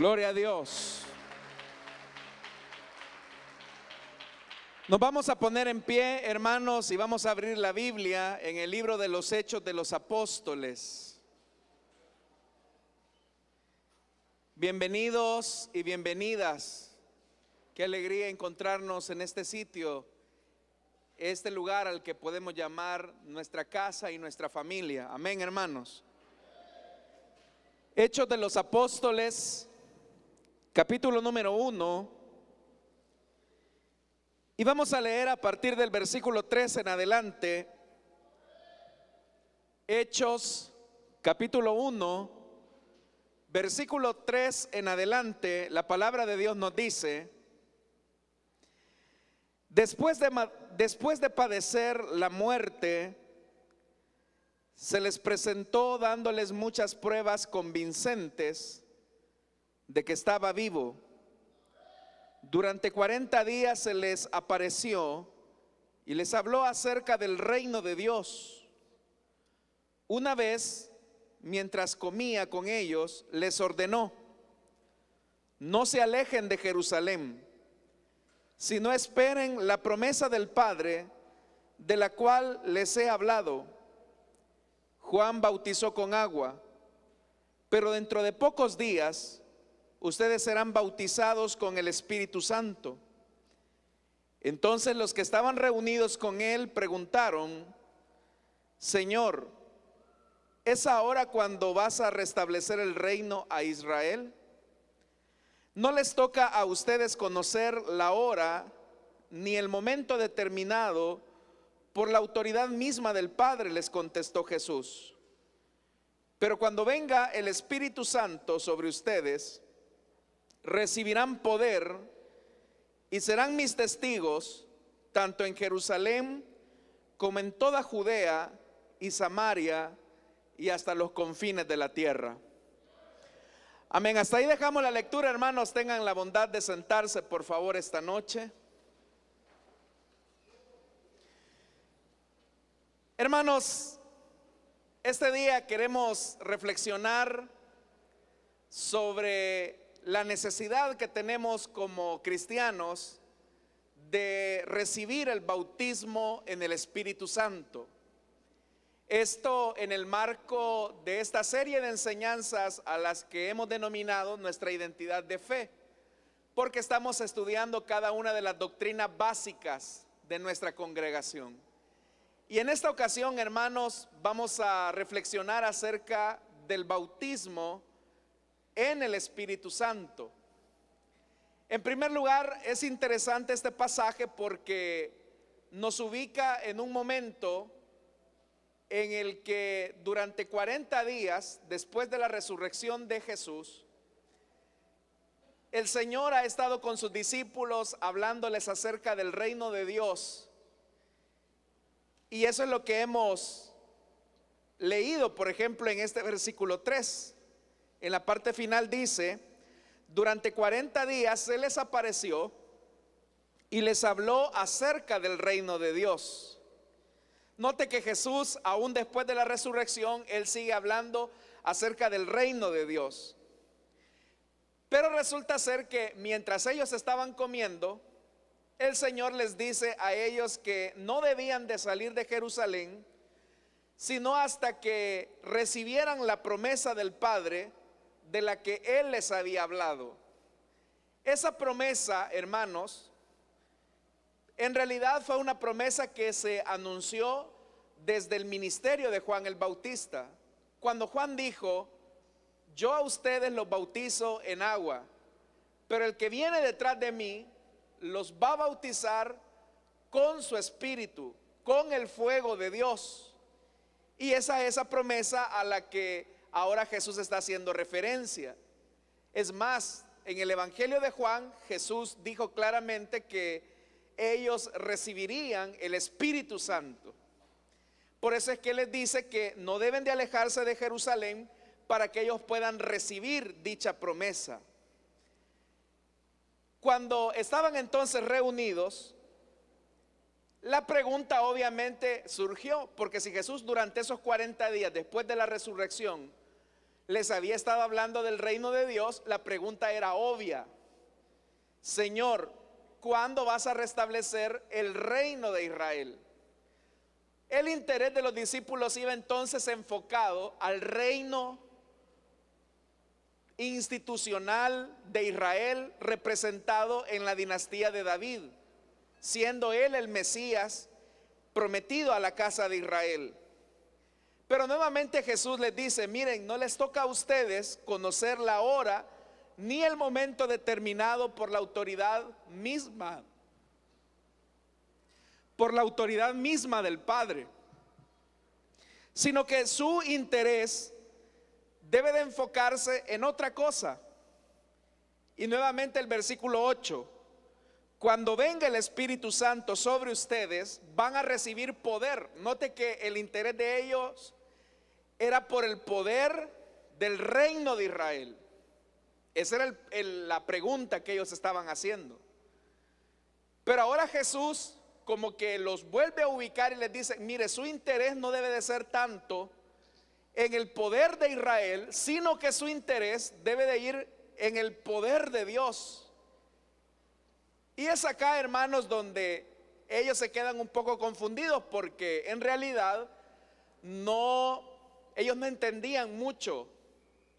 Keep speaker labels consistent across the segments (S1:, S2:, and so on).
S1: Gloria a Dios. Nos vamos a poner en pie, hermanos, y vamos a abrir la Biblia en el libro de los Hechos de los Apóstoles. Bienvenidos y bienvenidas. Qué alegría encontrarnos en este sitio, este lugar al que podemos llamar nuestra casa y nuestra familia. Amén, hermanos. Hechos de los Apóstoles, capítulo número 1. Y vamos a leer a partir del versículo 3 en adelante. Hechos, capítulo 1, versículo 3 en adelante. La palabra de Dios nos dice: después de padecer la muerte, se les presentó dándoles muchas pruebas convincentes de que estaba vivo. Durante 40 días se les apareció y les habló acerca del reino de Dios. Una vez, mientras comía con ellos, les ordenó: no se alejen de Jerusalén, sino esperen la promesa del Padre, de la cual les he hablado. Juan bautizó con agua, pero dentro de pocos días ustedes serán bautizados con el Espíritu Santo. Entonces los que estaban reunidos con él preguntaron: Señor, ¿es ahora cuando vas a restablecer el reino a Israel? No les toca a ustedes conocer la hora ni el momento determinado por la autoridad misma del Padre, les contestó Jesús. Pero cuando venga el Espíritu Santo sobre ustedes, recibirán poder y serán mis testigos tanto en Jerusalén como en toda Judea y Samaria y hasta los confines de la tierra. Amén. Hasta ahí dejamos la lectura, hermanos. Tengan la bondad de sentarse, por favor, esta noche. Hermanos, este día queremos reflexionar sobre la necesidad que tenemos como cristianos de recibir el bautismo en el Espíritu Santo. Esto en el marco de esta serie de enseñanzas a las que hemos denominado nuestra identidad de fe, porque estamos estudiando cada una de las doctrinas básicas de nuestra congregación. Y en esta ocasión, hermanos, vamos a reflexionar acerca del bautismo en el Espíritu Santo. En primer lugar, es interesante este pasaje porque nos ubica en un momento en el que durante 40 días después de la resurrección de Jesús, el Señor ha estado con sus discípulos hablándoles acerca del reino de Dios. Y eso es lo que hemos leído, por ejemplo, en este versículo 3. En la parte final dice: durante 40 días se les apareció y les habló acerca del reino de Dios. Note que Jesús, aún después de la resurrección, él sigue hablando acerca del reino de Dios. Pero resulta ser que mientras ellos estaban comiendo, el Señor les dice a ellos que no debían de salir de Jerusalén, sino hasta que recibieran la promesa del Padre de la que Él les había hablado. Esa promesa, hermanos, en realidad fue una promesa que se anunció desde el ministerio de Juan el Bautista. Cuando Juan dijo: yo a ustedes los bautizo en agua, pero el que viene detrás de mí los va a bautizar con su espíritu, con el fuego de Dios. Y esa promesa a la que ahora Jesús está haciendo referencia. Es más, en el Evangelio de Juan, Jesús dijo claramente que ellos recibirían el Espíritu Santo. Por eso es que les dice que no deben de alejarse de Jerusalén para que ellos puedan recibir dicha promesa. Cuando estaban entonces reunidos, la pregunta obviamente surgió, porque si Jesús durante esos 40 días después de la resurrección les había estado hablando del reino de Dios, la pregunta era obvia: Señor, ¿cuándo vas a restablecer el reino de Israel? El interés de los discípulos iba entonces enfocado al reino institucional de Israel, representado en la dinastía de David, siendo él el Mesías prometido a la casa de Israel. Pero nuevamente Jesús les dice: miren, no les toca a ustedes conocer la hora ni el momento determinado por la autoridad misma del Padre, sino que su interés debe de enfocarse en otra cosa. Y nuevamente el versículo 8: cuando venga el Espíritu Santo sobre ustedes, van a recibir poder. Note que el interés de ellos era por el poder del reino de Israel. Esa era la pregunta que ellos estaban haciendo. Pero ahora Jesús como que los vuelve a ubicar y les dice: mire, su interés no debe de ser tanto en el poder de Israel, sino que su interés debe de ir en el poder de Dios. Y es acá, hermanos, donde ellos se quedan un poco confundidos, porque en realidad ellos no entendían mucho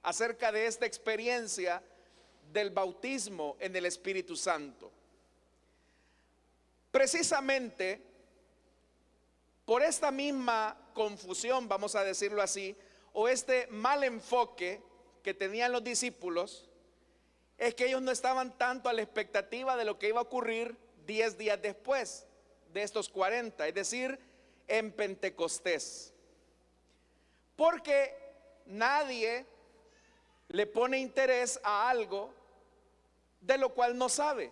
S1: acerca de esta experiencia del bautismo en el Espíritu Santo. Precisamente por esta misma confusión, vamos a decirlo así, o este mal enfoque que tenían los discípulos, es que ellos no estaban tanto a la expectativa de lo que iba a ocurrir 10 días después de estos 40, es decir, en Pentecostés. Porque nadie le pone interés a algo de lo cual no sabe.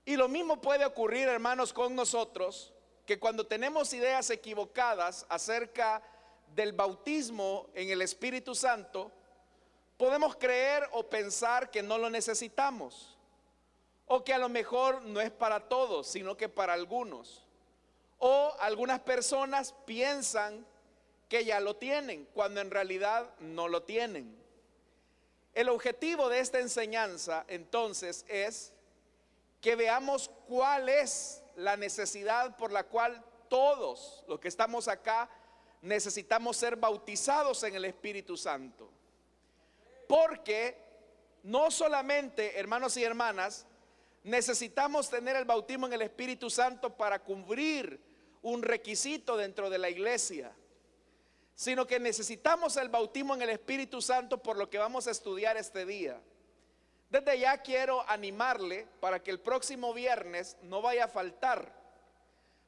S1: Y lo mismo puede ocurrir, hermanos, con nosotros, que cuando tenemos ideas equivocadas acerca del bautismo en el Espíritu Santo, podemos creer o pensar que no lo necesitamos, o que a lo mejor no es para todos, sino que para algunos. O algunas personas piensan que ya lo tienen, cuando en realidad no lo tienen. El objetivo de esta enseñanza, entonces, es que veamos cuál es la necesidad por la cual todos los que estamos acá necesitamos ser bautizados en el Espíritu Santo. Porque no solamente, hermanos y hermanas, necesitamos tener el bautismo en el Espíritu Santo para cubrir un requisito dentro de la iglesia, sino que necesitamos el bautismo en el Espíritu Santo por lo que vamos a estudiar este día. Desde ya quiero animarle para que el próximo viernes no vaya a faltar,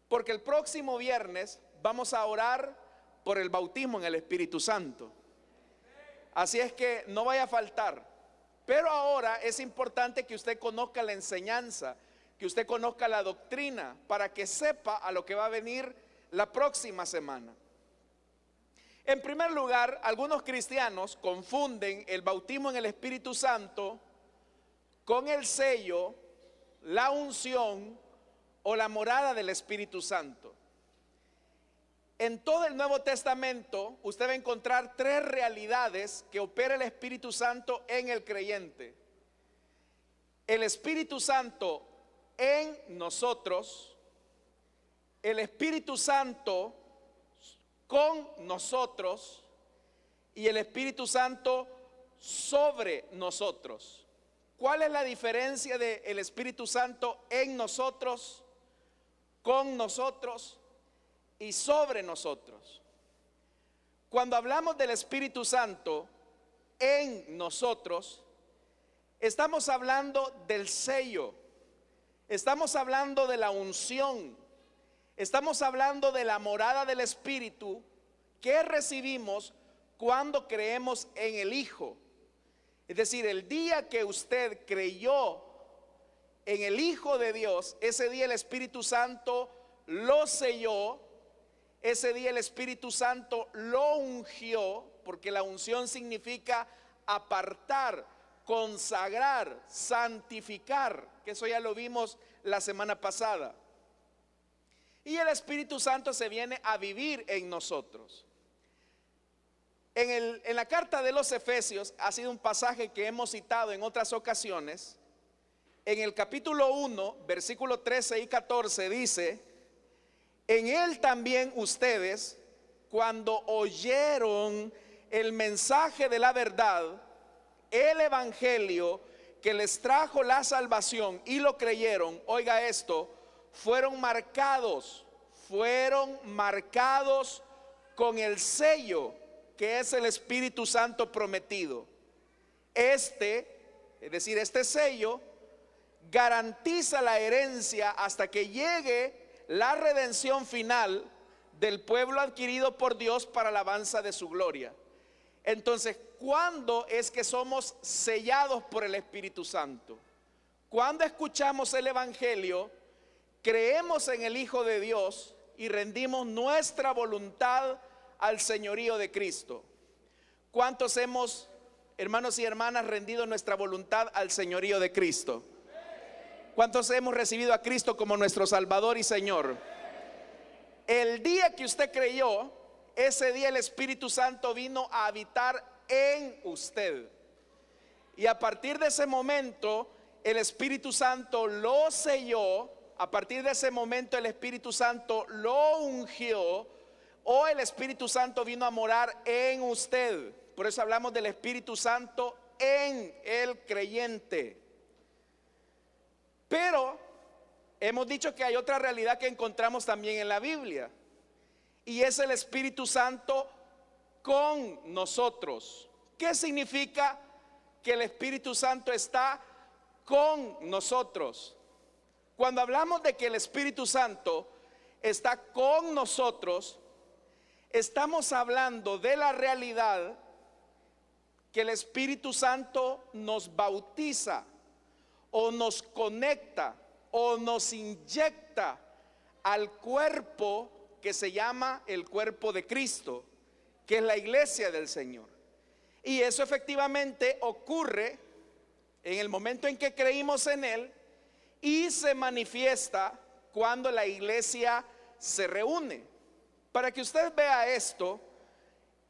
S1: porque el próximo viernes vamos a orar por el bautismo en el Espíritu Santo. Así es que no vaya a faltar. Pero ahora es importante que usted conozca la enseñanza, que usted conozca la doctrina, para que sepa a lo que va a venir la próxima semana. En primer lugar, algunos cristianos confunden el bautismo en el Espíritu Santo con el sello, la unción o la morada del Espíritu Santo. En todo el Nuevo Testamento usted va a encontrar 3 realidades que opera el Espíritu Santo en el creyente. El Espíritu Santo en nosotros, el Espíritu Santo con nosotros y el Espíritu Santo sobre nosotros. ¿Cuál es la diferencia del Espíritu Santo en nosotros, con nosotros y sobre nosotros? Cuando hablamos del Espíritu Santo en nosotros, estamos hablando del sello, estamos hablando de la unción, estamos hablando de la morada del Espíritu que recibimos cuando creemos en el Hijo. Es decir, el día que usted creyó en el Hijo de Dios, ese día el Espíritu Santo lo selló, ese día el Espíritu Santo lo ungió, porque la unción significa apartar, consagrar, santificar, que eso ya lo vimos la semana pasada. Y el Espíritu Santo se viene a vivir en nosotros. En la carta de los Efesios ha sido un pasaje que hemos citado en otras ocasiones. En el capítulo 1, versículo 13 y 14 dice: en él también ustedes, cuando oyeron el mensaje de la verdad, el evangelio que les trajo la salvación y lo creyeron, oiga esto, fueron marcados con el sello que es el Espíritu Santo prometido. Es decir, este sello garantiza la herencia hasta que llegue la redención final del pueblo adquirido por Dios para alabanza de su gloria. Entonces, ¿cuándo es que somos sellados por el Espíritu Santo? Cuando escuchamos el evangelio, creemos en el Hijo de Dios y rendimos nuestra voluntad al señorío de Cristo. ¿Cuántos hemos, hermanos y hermanas, rendido nuestra voluntad al señorío de Cristo? ¿Cuántos hemos recibido a Cristo como nuestro Salvador y Señor? El día que usted creyó, ese día el Espíritu Santo vino a habitar en usted. Y a partir de ese momento, el Espíritu Santo lo selló. A partir de ese momento, el Espíritu Santo lo ungió, o el Espíritu Santo vino a morar en usted. Por eso hablamos del Espíritu Santo en el creyente. Pero hemos dicho que hay otra realidad que encontramos también en la Biblia, y es el Espíritu Santo con nosotros. ¿Qué significa que el Espíritu Santo está con nosotros? Cuando hablamos de que el Espíritu Santo está con nosotros, estamos hablando de la realidad que el Espíritu Santo nos bautiza, o nos conecta, o nos inyecta al cuerpo que se llama el cuerpo de Cristo, que es la iglesia del Señor. Y eso efectivamente ocurre en el momento en que creímos en Él, y se manifiesta cuando la iglesia se reúne. Para que usted vea esto,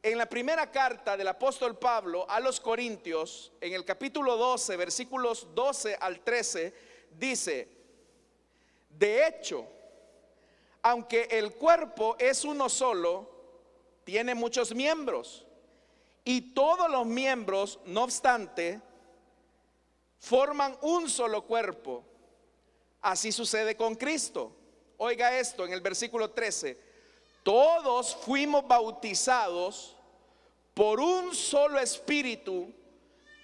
S1: en la primera carta del apóstol Pablo a los Corintios, en el capítulo 12, versículos 12 al 13, dice: de hecho, aunque el cuerpo es uno solo, tiene muchos miembros, y todos los miembros, no obstante, forman un solo cuerpo. Así sucede con Cristo. Oiga esto en el versículo 13: todos fuimos bautizados por un solo espíritu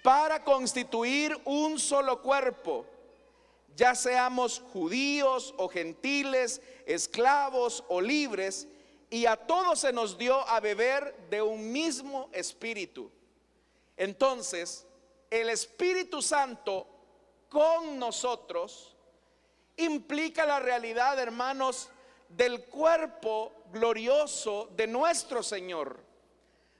S1: para constituir un solo cuerpo, ya seamos judíos o gentiles, esclavos o libres, y a todos se nos dio a beber de un mismo espíritu. Entonces, el Espíritu Santo con nosotros implica la realidad, hermanos, del cuerpo glorioso de nuestro Señor.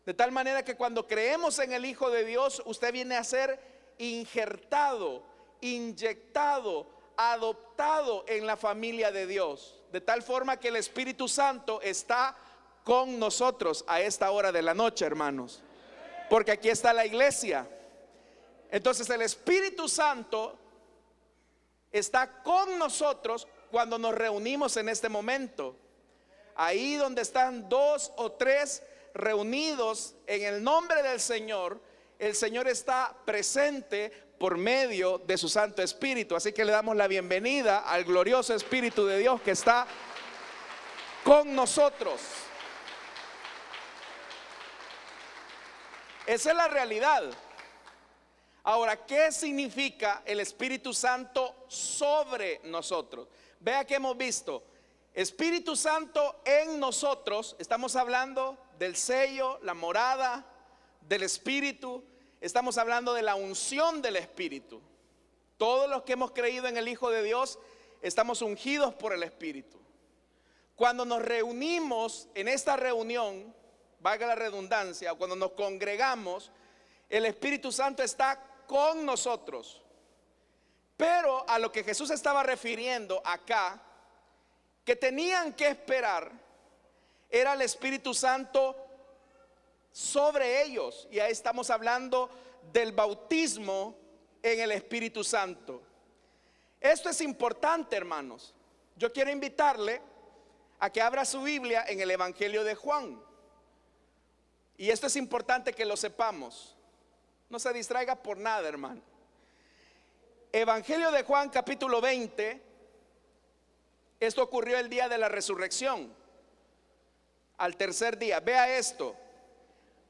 S1: De tal manera que cuando creemos en el Hijo de Dios, usted viene a ser injertado, inyectado, adoptado en la familia de Dios. De tal forma que el Espíritu Santo está con nosotros a esta hora de la noche, hermanos, porque aquí está la iglesia. Entonces el Espíritu Santo está con nosotros cuando nos reunimos en este momento. Ahí donde están dos o tres reunidos en el nombre del Señor, el Señor está presente por medio de su Santo Espíritu. Así que le damos la bienvenida al glorioso Espíritu de Dios que está con nosotros. Esa es la realidad. Ahora, ¿qué significa el Espíritu Santo sobre nosotros? Vea que hemos visto Espíritu Santo en nosotros. Estamos hablando del sello, la morada del Espíritu. Estamos hablando de la unción del Espíritu. Todos los que hemos creído en el Hijo de Dios estamos ungidos por el Espíritu. Cuando nos reunimos en esta reunión, valga la redundancia, cuando nos congregamos, el Espíritu Santo está con nosotros. Pero a lo que Jesús estaba refiriendo acá, que tenían que esperar, era el Espíritu Santo sobre ellos. Y ahí estamos hablando del bautismo en el Espíritu Santo. Esto es importante, hermanos. Yo quiero invitarle a que abra su Biblia en el Evangelio de Juan. Y esto es importante que lo sepamos. No se distraiga por nada, hermano. Evangelio de Juan, capítulo 20. Esto ocurrió el día de la resurrección, al tercer día. Vea esto.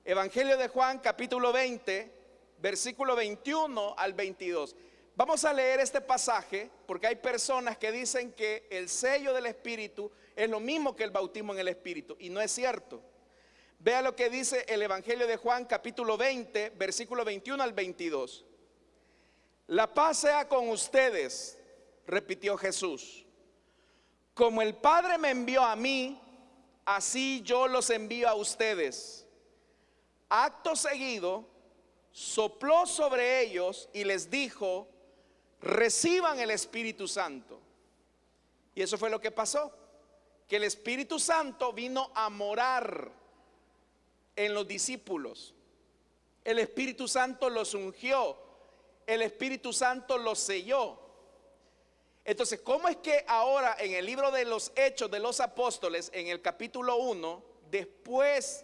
S1: Evangelio de Juan, capítulo 20, versículo 21 al 22. Vamos a leer este pasaje porque hay personas que dicen que el sello del Espíritu es lo mismo que el bautismo en el Espíritu, y no es cierto. Vea lo que dice el Evangelio de Juan, capítulo 20, versículo 21 al 22. La paz sea con ustedes, repitió Jesús. Como el Padre me envió a mí, así yo los envío a ustedes. Acto seguido, sopló sobre ellos y les dijo: reciban el Espíritu Santo. Y eso fue lo que pasó, que el Espíritu Santo vino a morar en los discípulos. El Espíritu Santo los ungió, el Espíritu Santo los selló. Entonces, ¿cómo es que ahora en el libro de los Hechos de los Apóstoles, en el capítulo 1, después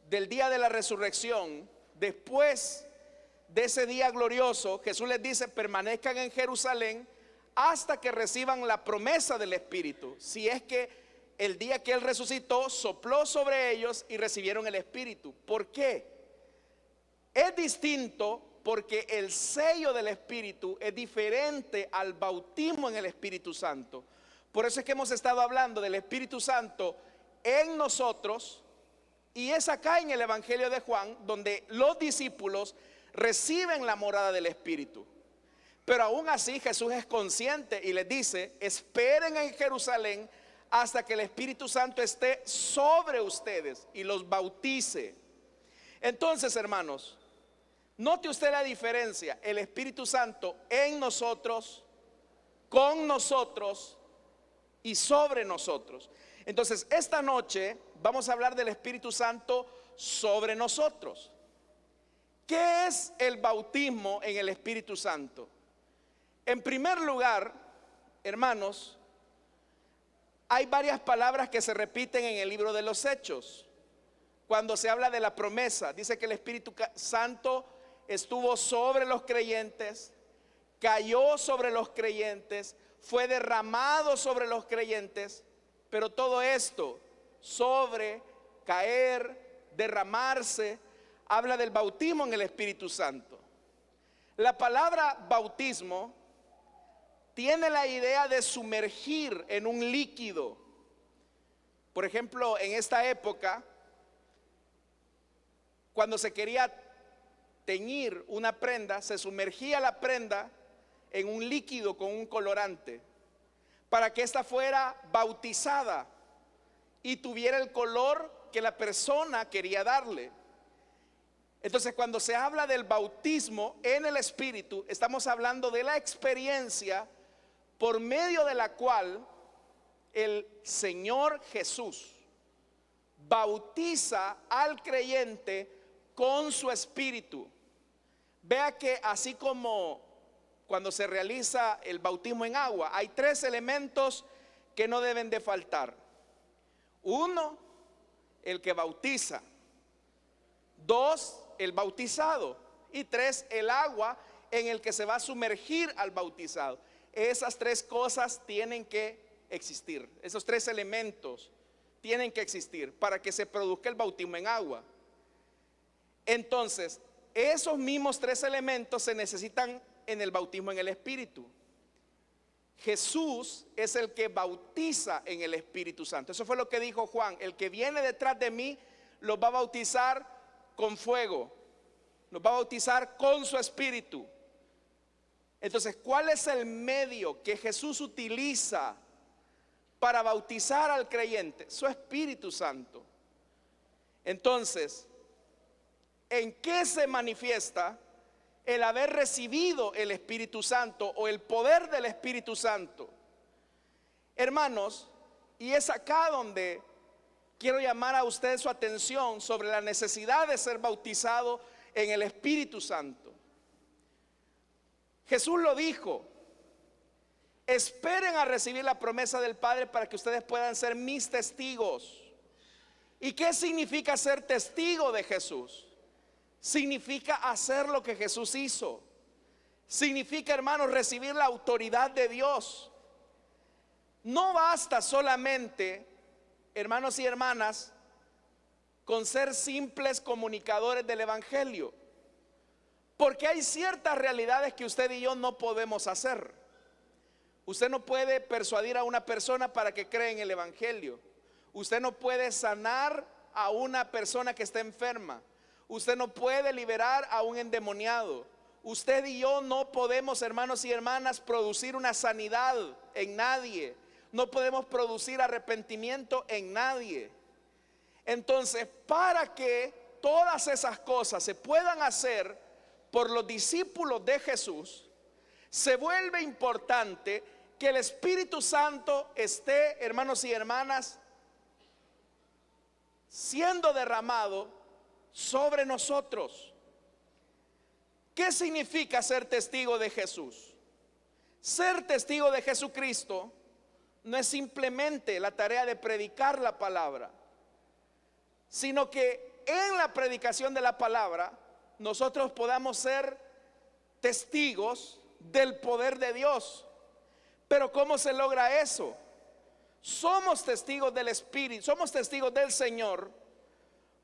S1: del día de la resurrección, después de ese día glorioso, Jesús les dice: permanezcan en Jerusalén hasta que reciban la promesa del Espíritu? Si es que el día que Él resucitó, sopló sobre ellos y recibieron el Espíritu. ¿Por qué? Es distinto porque el sello del Espíritu es diferente al bautismo en el Espíritu Santo. Por eso es que hemos estado hablando del Espíritu Santo en nosotros, y es acá en el Evangelio de Juan donde los discípulos reciben la morada del Espíritu. Pero aún así Jesús es consciente y les dice: esperen en Jerusalén hasta que el Espíritu Santo esté sobre ustedes y los bautice. Entonces, hermanos, note usted la diferencia: el Espíritu Santo en nosotros, con nosotros y sobre nosotros. Entonces, esta noche vamos a hablar del Espíritu Santo sobre nosotros. ¿Qué es el bautismo en el Espíritu Santo? En primer lugar, hermanos, hay varias palabras que se repiten en el libro de los Hechos. Cuando se habla de la promesa, dice que el Espíritu Santo estuvo sobre los creyentes, cayó sobre los creyentes, fue derramado sobre los creyentes. Pero todo esto, sobre, caer, derramarse, habla del bautismo en el Espíritu Santo. La palabra bautismo tiene la idea de sumergir en un líquido. Por ejemplo, en esta época, cuando se quería teñir una prenda, se sumergía la prenda en un líquido con un colorante para que ésta fuera bautizada y tuviera el color que la persona quería darle. Entonces, cuando se habla del bautismo en el Espíritu, estamos hablando de la experiencia por medio de la cual el Señor Jesús bautiza al creyente con su Espíritu. Vea que así como cuando se realiza el bautismo en agua, hay tres elementos que no deben de faltar. Uno, el que bautiza. Dos, el bautizado. Y tres, el agua en el que se va a sumergir al bautizado. Esas tres cosas tienen que existir. Esos tres elementos tienen que existir para que se produzca el bautismo en agua. Entonces, esos mismos tres elementos se necesitan en el bautismo en el Espíritu. Jesús es el que bautiza en el Espíritu Santo. Eso fue lo que dijo Juan: el que viene detrás de mí los va a bautizar con fuego, los va a bautizar con su Espíritu. Entonces, ¿cuál es el medio que Jesús utiliza para bautizar al creyente? Su Espíritu Santo. Entonces, ¿en qué se manifiesta el haber recibido el Espíritu Santo o el poder del Espíritu Santo? Hermanos, y es acá donde quiero llamar a usted su atención sobre la necesidad de ser bautizado en el Espíritu Santo. Jesús lo dijo: esperen a recibir la promesa del Padre para que ustedes puedan ser mis testigos. ¿Y qué significa ser testigo de Jesús? Significa hacer lo que Jesús hizo. Significa, hermanos, recibir la autoridad de Dios. No basta solamente, hermanos y hermanas, con ser simples comunicadores del Evangelio, porque hay ciertas realidades que usted y yo no podemos hacer. Usted no puede persuadir a una persona para que crea en el Evangelio. Usted no puede sanar a una persona que está enferma. Usted no puede liberar a un endemoniado. Usted y yo no podemos, hermanos y hermanas, producir una sanidad en nadie. No podemos producir arrepentimiento en nadie. Entonces, para que todas esas cosas se puedan hacer por los discípulos de Jesús, se vuelve importante que el Espíritu Santo esté, hermanos y hermanas, siendo derramado sobre nosotros. ¿Qué significa ser testigo de Jesús? Ser testigo de Jesucristo no es simplemente la tarea de predicar la palabra, sino que en la predicación de la palabra nosotros podamos ser testigos del poder de Dios. Pero ¿cómo se logra eso? Somos testigos del Espíritu, somos testigos del Señor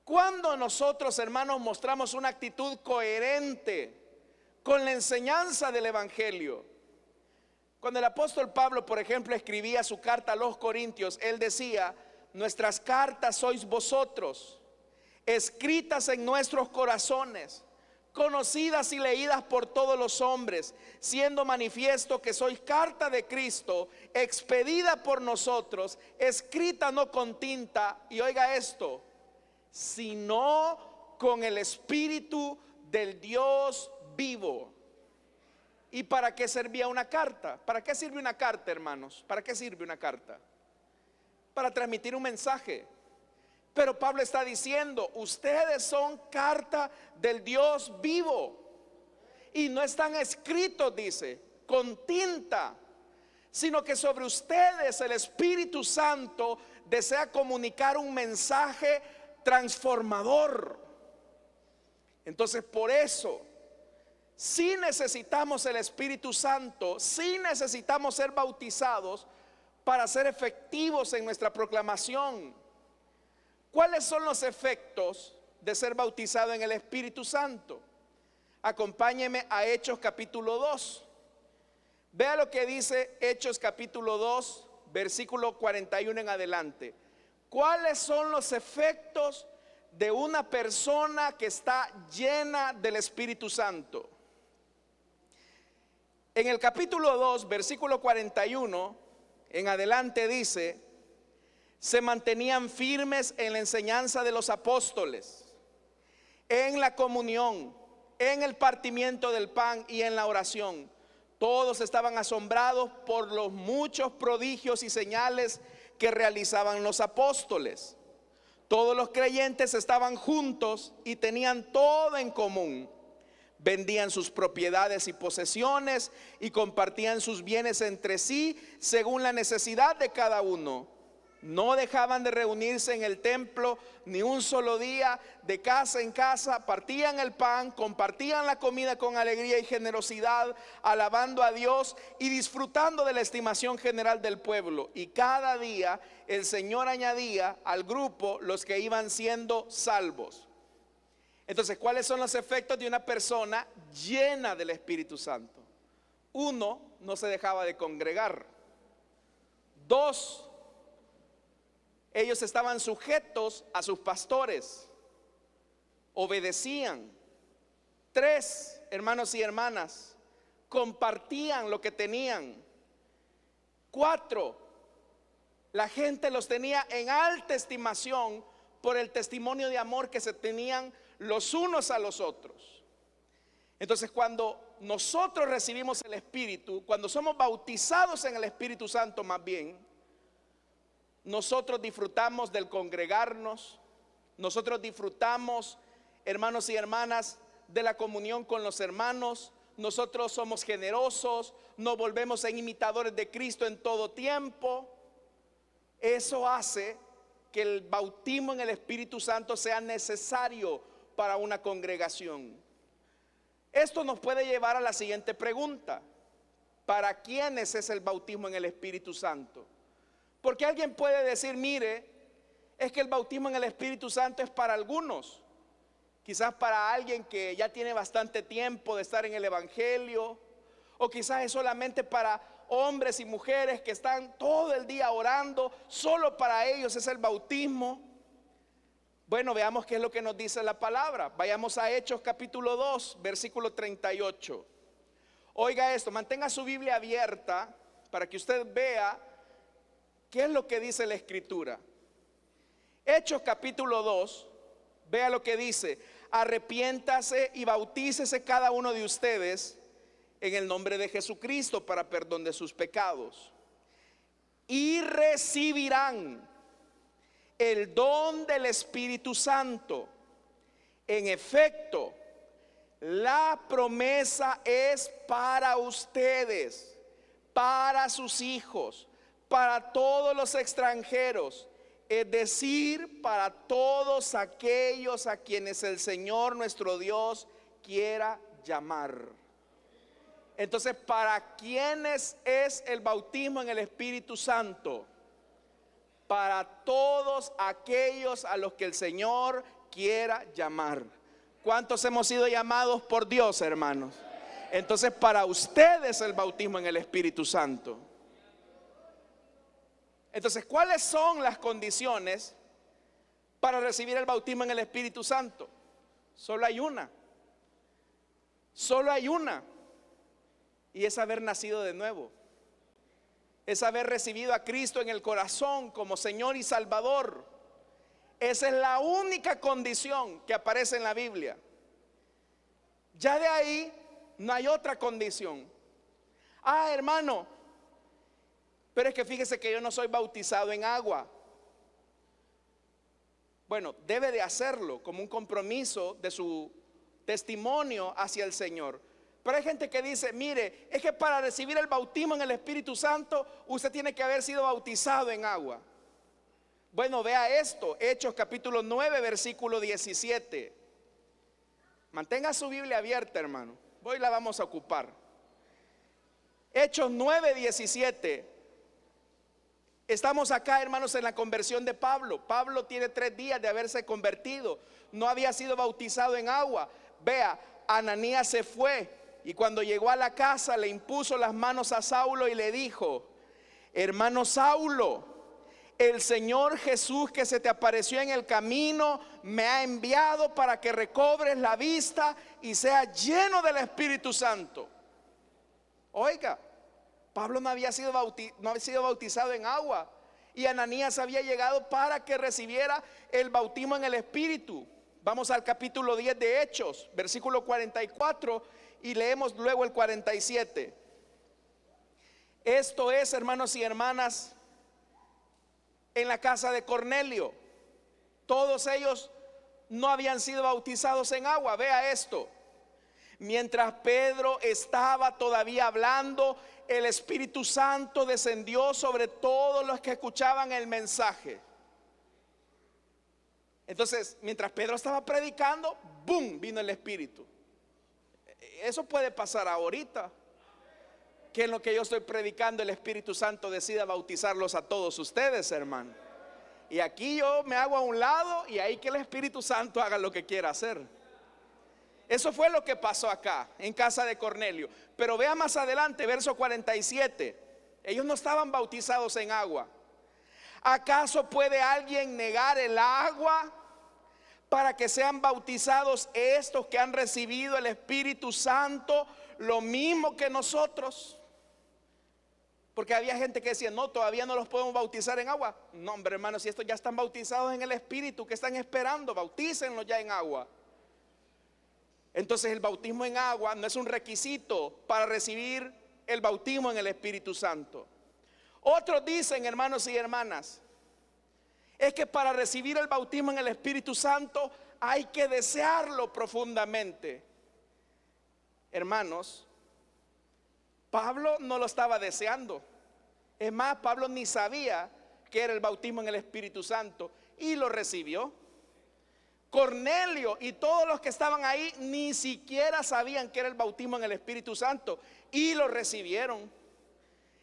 S1: cuando nosotros, hermanos, mostramos una actitud coherente con la enseñanza del Evangelio. Cuando el apóstol Pablo, por ejemplo, escribía su carta a los Corintios, él decía: nuestras cartas sois vosotros, escritas en nuestros corazones, conocidas y leídas por todos los hombres, siendo manifiesto que sois carta de Cristo, expedida por nosotros, escrita no con tinta, y oiga esto, sino con el Espíritu del Dios vivo. ¿Y para qué servía una carta? ¿Para qué sirve una carta, hermanos? ¿Para qué sirve una carta? Para transmitir un mensaje. Pero Pablo está diciendo: ustedes son carta del Dios vivo. Y no están escritos, dice, con tinta, sino que sobre ustedes el Espíritu Santo desea comunicar un mensaje transformador. Entonces, por eso, si necesitamos el Espíritu Santo, si necesitamos ser bautizados para ser efectivos en nuestra proclamación. ¿Cuáles son los efectos de ser bautizado en el Espíritu Santo? Acompáñeme a Hechos capítulo 2. Vea lo que dice Hechos capítulo 2, versículo 41 en adelante. ¿Cuáles son los efectos de una persona que está llena del Espíritu Santo? En el capítulo 2, versículo 41 en adelante dice: se mantenían firmes en la enseñanza de los apóstoles, en la comunión, en el partimiento del pan y en la oración. Todos estaban asombrados por los muchos prodigios y señales que realizaban los apóstoles. Todos los creyentes estaban juntos y tenían todo en común. Vendían sus propiedades y posesiones y compartían sus bienes entre sí según la necesidad de cada uno. No dejaban de reunirse en el templo ni un solo día, de casa en casa, partían el pan, compartían la comida con alegría y generosidad, alabando a Dios y disfrutando de la estimación general del pueblo. Y cada día el Señor añadía al grupo los que iban siendo salvos. Entonces, ¿cuáles son los efectos de una persona llena del Espíritu Santo? 1, no se dejaba de congregar. 2, ellos estaban sujetos a sus pastores, obedecían. 3, hermanos y hermanas, compartían lo que tenían. 4, la gente los tenía en alta estimación por el testimonio de amor que se tenían los unos a los otros. Entonces, cuando nosotros recibimos el Espíritu, cuando somos bautizados en el Espíritu Santo, más bien, nosotros disfrutamos del congregarnos, nosotros disfrutamos, hermanos y hermanas, de la comunión con los hermanos, nosotros somos generosos, nos volvemos en imitadores de Cristo en todo tiempo. Eso hace que el bautismo en el Espíritu Santo sea necesario para una congregación. Esto nos puede llevar a la siguiente pregunta: ¿para quiénes es el bautismo en el Espíritu Santo? Porque alguien puede decir, mire, es que el bautismo en el Espíritu Santo es para algunos. Quizás para alguien que ya tiene bastante tiempo de estar en el Evangelio, o quizás es solamente para hombres y mujeres que están todo el día orando, solo para ellos es el bautismo. Bueno, veamos qué es lo que nos dice la palabra. Vayamos a Hechos capítulo 2, versículo 38. Oiga esto, mantenga su Biblia abierta para que usted vea qué es lo que dice la Escritura. Hechos capítulo 2, vea lo que dice: arrepiéntase y bautícese cada uno de ustedes en el nombre de Jesucristo para perdón de sus pecados, y recibirán el don del Espíritu Santo. En efecto, la promesa es para ustedes, para sus hijos, para todos los extranjeros, es decir, para todos aquellos a quienes el Señor nuestro Dios quiera llamar. Entonces, ¿para quiénes es el bautismo en el Espíritu Santo? Para todos aquellos a los que el Señor quiera llamar. ¿Cuántos hemos sido llamados por Dios, hermanos? Entonces, para ustedes el bautismo en el Espíritu Santo. Entonces, ¿cuáles son las condiciones para recibir el bautismo en el Espíritu Santo? Solo hay una. Solo hay una. Y es haber nacido de nuevo. Es haber recibido a Cristo en el corazón como Señor y Salvador. Esa es la única condición que aparece en la Biblia. Ya de ahí no hay otra condición. Ah, hermano, pero es que fíjese que yo no soy bautizado en agua. Bueno, debe de hacerlo como un compromiso de su testimonio hacia el Señor. Pero hay gente que dice, mire, es que para recibir el bautismo en el Espíritu Santo usted tiene que haber sido bautizado en agua. Bueno, vea esto, Hechos capítulo 9, versículo 17. Mantenga su Biblia abierta, hermano. Hoy la vamos a ocupar. Hechos 9, 17. Estamos acá, hermanos, en la conversión de Pablo. Pablo tiene 3 días de haberse convertido. No había sido bautizado en agua. Vea, Ananías se fue y cuando llegó a la casa le impuso las manos a Saulo y le dijo: hermano Saulo, el Señor Jesús que se te apareció en el camino me ha enviado para que recobres la vista y seas lleno del Espíritu Santo. Oiga, Pablo no había sido bautizado en agua, y Ananías había llegado para que recibiera el bautismo en el Espíritu. Vamos al capítulo 10 de Hechos, versículo 44, y leemos luego el 47. Esto es, hermanos y hermanas, en la casa de Cornelio. Todos ellos no habían sido bautizados en agua. Vea esto: mientras Pedro estaba todavía hablando, el Espíritu Santo descendió sobre todos los que escuchaban el mensaje. Entonces, mientras Pedro estaba predicando, ¡boom!, vino el Espíritu. Eso puede pasar ahorita, que en lo que yo estoy predicando el Espíritu Santo decida bautizarlos a todos ustedes, hermano. Y aquí yo me hago a un lado y ahí que el Espíritu Santo haga lo que quiera hacer. Eso fue lo que pasó acá en casa de Cornelio. Pero vea más adelante, verso 47. Ellos no estaban bautizados en agua. ¿Acaso puede alguien negar el agua para que sean bautizados estos que han recibido el Espíritu Santo lo mismo que nosotros? Porque había gente que decía, no, todavía no los podemos bautizar en agua. No, hombre, hermanos, si estos ya están bautizados en el Espíritu, ¿qué están esperando? Bautícenlos ya en agua. Entonces el bautismo en agua no es un requisito para recibir el bautismo en el Espíritu Santo. Otros dicen, hermanos y hermanas, es que para recibir el bautismo en el Espíritu Santo hay que desearlo profundamente. Hermanos, Pablo no lo estaba deseando. Es más, Pablo ni sabía que era el bautismo en el Espíritu Santo y lo recibió. Cornelio y todos los que estaban ahí ni siquiera sabían que era el bautismo en el Espíritu Santo y lo recibieron.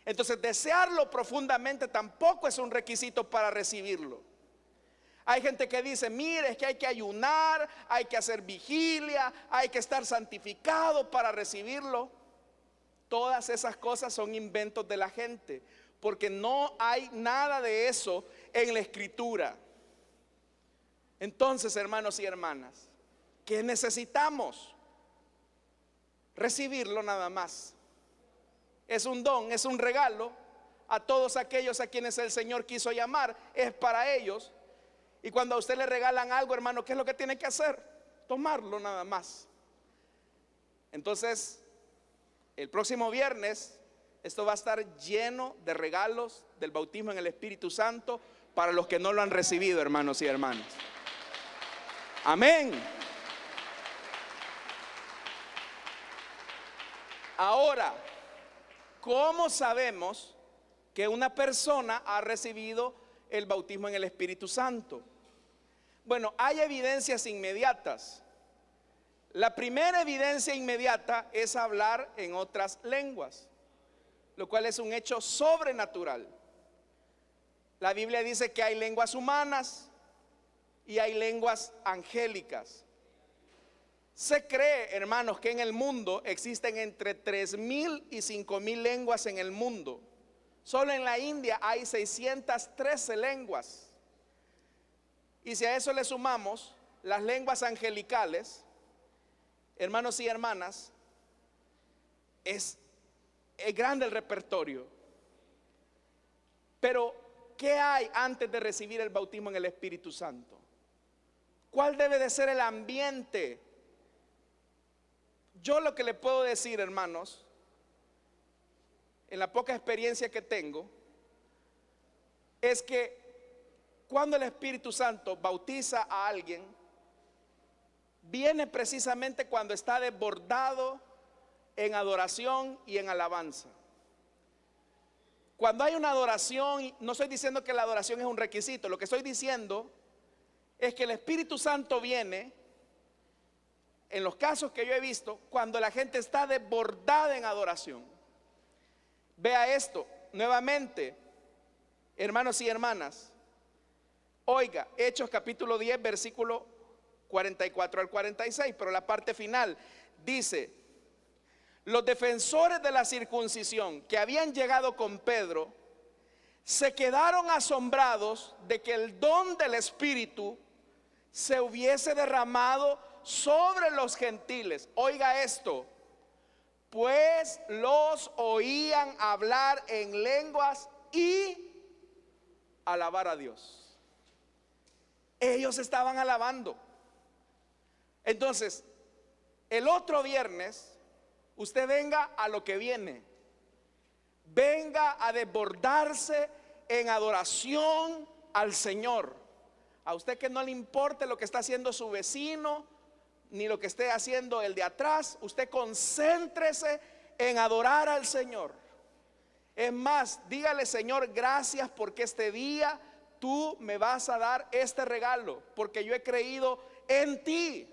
S1: Entonces, desearlo profundamente tampoco es un requisito para recibirlo. Hay gente que dice, mire, es que hay que ayunar, hay que hacer vigilia, hay que estar santificado para recibirlo. Todas esas cosas son inventos de la gente, porque no hay nada de eso en la Escritura. Entonces, hermanos y hermanas, ¿qué necesitamos? Recibirlo nada más. Es un don, es un regalo a todos aquellos a quienes el Señor quiso llamar, es para ellos. Y cuando a usted le regalan algo, hermano, ¿qué es lo que tiene que hacer? Tomarlo nada más. Entonces, el próximo viernes, esto va a estar lleno de regalos del bautismo en el Espíritu Santo para los que no lo han recibido, hermanos y hermanas. Amén. Ahora, ¿cómo sabemos que una persona ha recibido el bautismo en el Espíritu Santo? Bueno, hay evidencias inmediatas. La primera evidencia inmediata es hablar en otras lenguas, lo cual es un hecho sobrenatural. La Biblia dice que hay lenguas humanas y hay lenguas angélicas. Se cree, hermanos, que en el mundo existen entre 3,000 y 5,000 lenguas en el mundo. Solo en la India hay 613 lenguas. Y si a eso le sumamos las lenguas angelicales, hermanos y hermanas, es grande el repertorio. Pero, ¿qué hay antes de recibir el bautismo en el Espíritu Santo? ¿Cuál debe de ser el ambiente? Yo lo que le puedo decir, hermanos, en la poca experiencia que tengo, es que cuando el Espíritu Santo bautiza a alguien, viene precisamente cuando está desbordado en adoración y en alabanza. Cuando hay una adoración, no estoy diciendo que la adoración es un requisito, lo que estoy diciendo es que el Espíritu Santo viene, en los casos que yo he visto, cuando la gente está desbordada en adoración. Vea esto nuevamente, hermanos y hermanas. Oiga, Hechos capítulo 10, versículo 44 al 46, pero la parte final dice: los defensores de la circuncisión que habían llegado con Pedro se quedaron asombrados de que el don del Espíritu se hubiese derramado sobre los gentiles. Oiga esto, pues los oían hablar en lenguas y alabar a Dios. Ellos estaban alabando. Entonces, el otro viernes, usted venga a lo que viene. Venga a desbordarse en adoración al Señor. A usted que no le importe lo que está haciendo su vecino, ni lo que esté haciendo el de atrás, usted concéntrese en adorar al Señor. Es más, dígale: Señor, gracias porque este día tú me vas a dar este regalo, porque yo he creído en ti.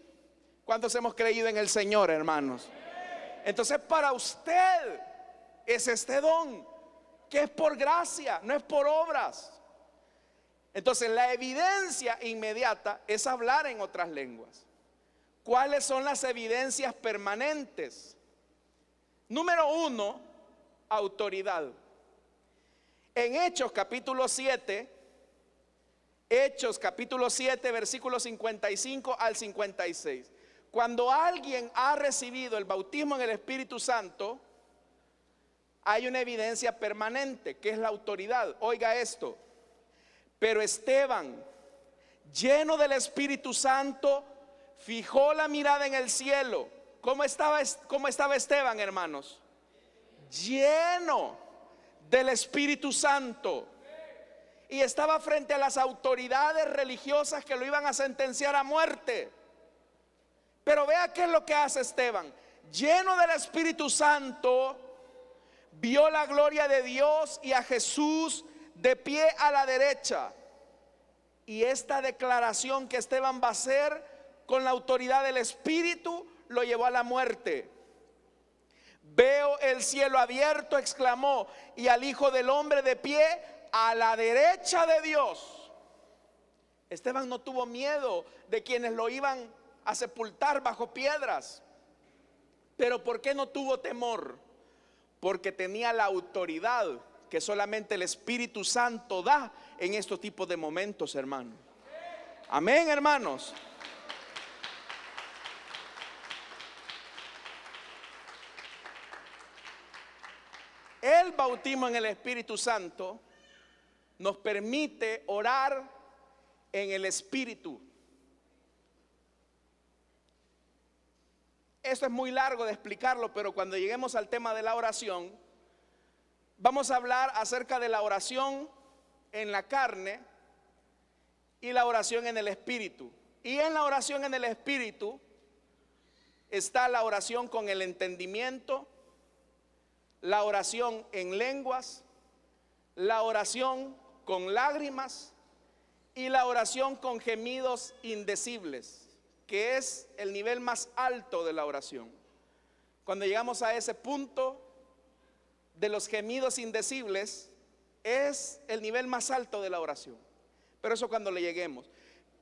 S1: ¿Cuántos hemos creído en el Señor, hermanos? Entonces, para usted es este don, que es por gracia, no es por obras. Entonces, la evidencia inmediata es hablar en otras lenguas. ¿Cuáles son las evidencias permanentes? Número 1, autoridad. En Hechos capítulo 7, versículos 55 al 56. Cuando alguien ha recibido el bautismo en el Espíritu Santo, hay una evidencia permanente, que es la autoridad. Oiga esto: pero Esteban, lleno del Espíritu Santo, fijó la mirada en el cielo. ¿Cómo estaba Esteban, hermanos? Lleno del Espíritu Santo. y estaba frente a las autoridades religiosas que lo iban a sentenciar a muerte. Pero vea qué es lo que hace Esteban. Lleno del Espíritu Santo, vio la gloria de Dios y a Jesús de pie a la derecha. Y esta declaración que Esteban va a hacer con la autoridad del Espíritu lo llevó a la muerte. Veo el cielo abierto, exclamó, y al Hijo del Hombre de pie a la derecha de Dios. Esteban no tuvo miedo de quienes lo iban a sepultar bajo piedras. Pero ¿por qué no tuvo temor? Porque tenía la autoridad que solamente el Espíritu Santo da en estos tipos de momentos, hermanos. Amén, hermanos. El bautismo en el Espíritu Santo nos permite orar en el Espíritu. Esto es muy largo de explicarlo, pero cuando lleguemos al tema de la oración, vamos a hablar acerca de la oración en la carne y la oración en el Espíritu. Y en la oración en el Espíritu está la oración con el entendimiento, la oración en lenguas, la oración con lágrimas y la oración con gemidos indecibles, que es el nivel más alto de la oración. Cuando llegamos a ese punto de los gemidos indecibles, es el nivel más alto de la oración. Pero eso cuando le lleguemos.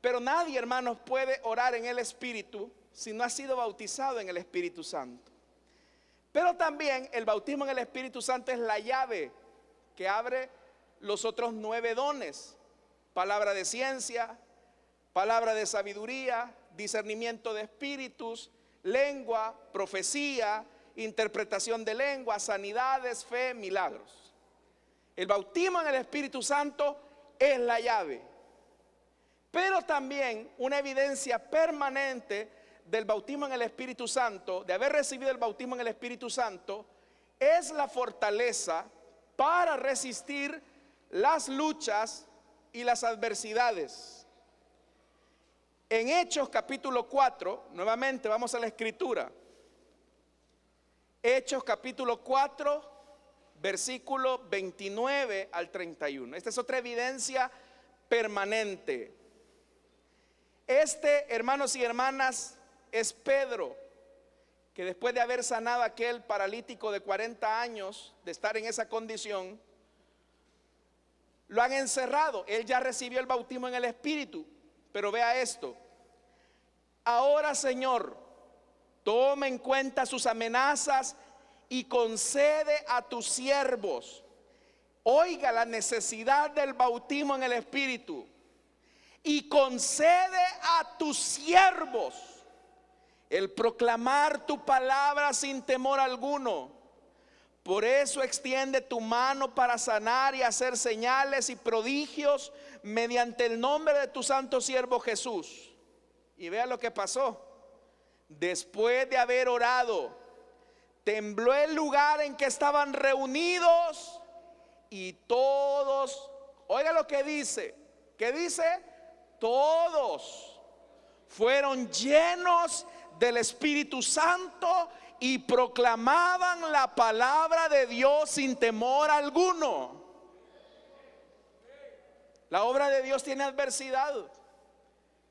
S1: Pero nadie, hermanos, puede orar en el Espíritu si no ha sido bautizado en el Espíritu Santo. Pero también el bautismo en el Espíritu Santo es la llave que abre los otros 9 dones: palabra de ciencia, palabra de sabiduría, discernimiento de espíritus, lengua, profecía, interpretación de lengua, sanidades, fe, milagros. El bautismo en el Espíritu Santo es la llave. Pero también una evidencia permanente del bautismo en el Espíritu Santo, de haber recibido el bautismo en el Espíritu Santo, es la fortaleza para resistir las luchas y las adversidades. En Hechos capítulo 4, nuevamente vamos a la escritura. Hechos capítulo 4, versículo 29 al 31. Esta es otra evidencia permanente. Hermanos y hermanas, es Pedro, que después de haber sanado a aquel paralítico de 40 años, de estar en esa condición, lo han encerrado. Él ya recibió el bautismo en el Espíritu. Pero vea esto: ahora, Señor, toma en cuenta sus amenazas y concede a tus siervos, oiga, la necesidad del bautismo en el Espíritu, y concede a tus siervos el proclamar tu palabra sin temor alguno. Por eso extiende tu mano para sanar y hacer señales y prodigios mediante el nombre de tu santo siervo Jesús. Y vea lo que pasó. Después de haber orado, tembló el lugar en que estaban reunidos y todos, oiga lo que dice. ¿Qué dice? Todos fueron llenos del Espíritu Santo y proclamaban la palabra de Dios sin temor alguno. La obra de Dios tiene adversidad.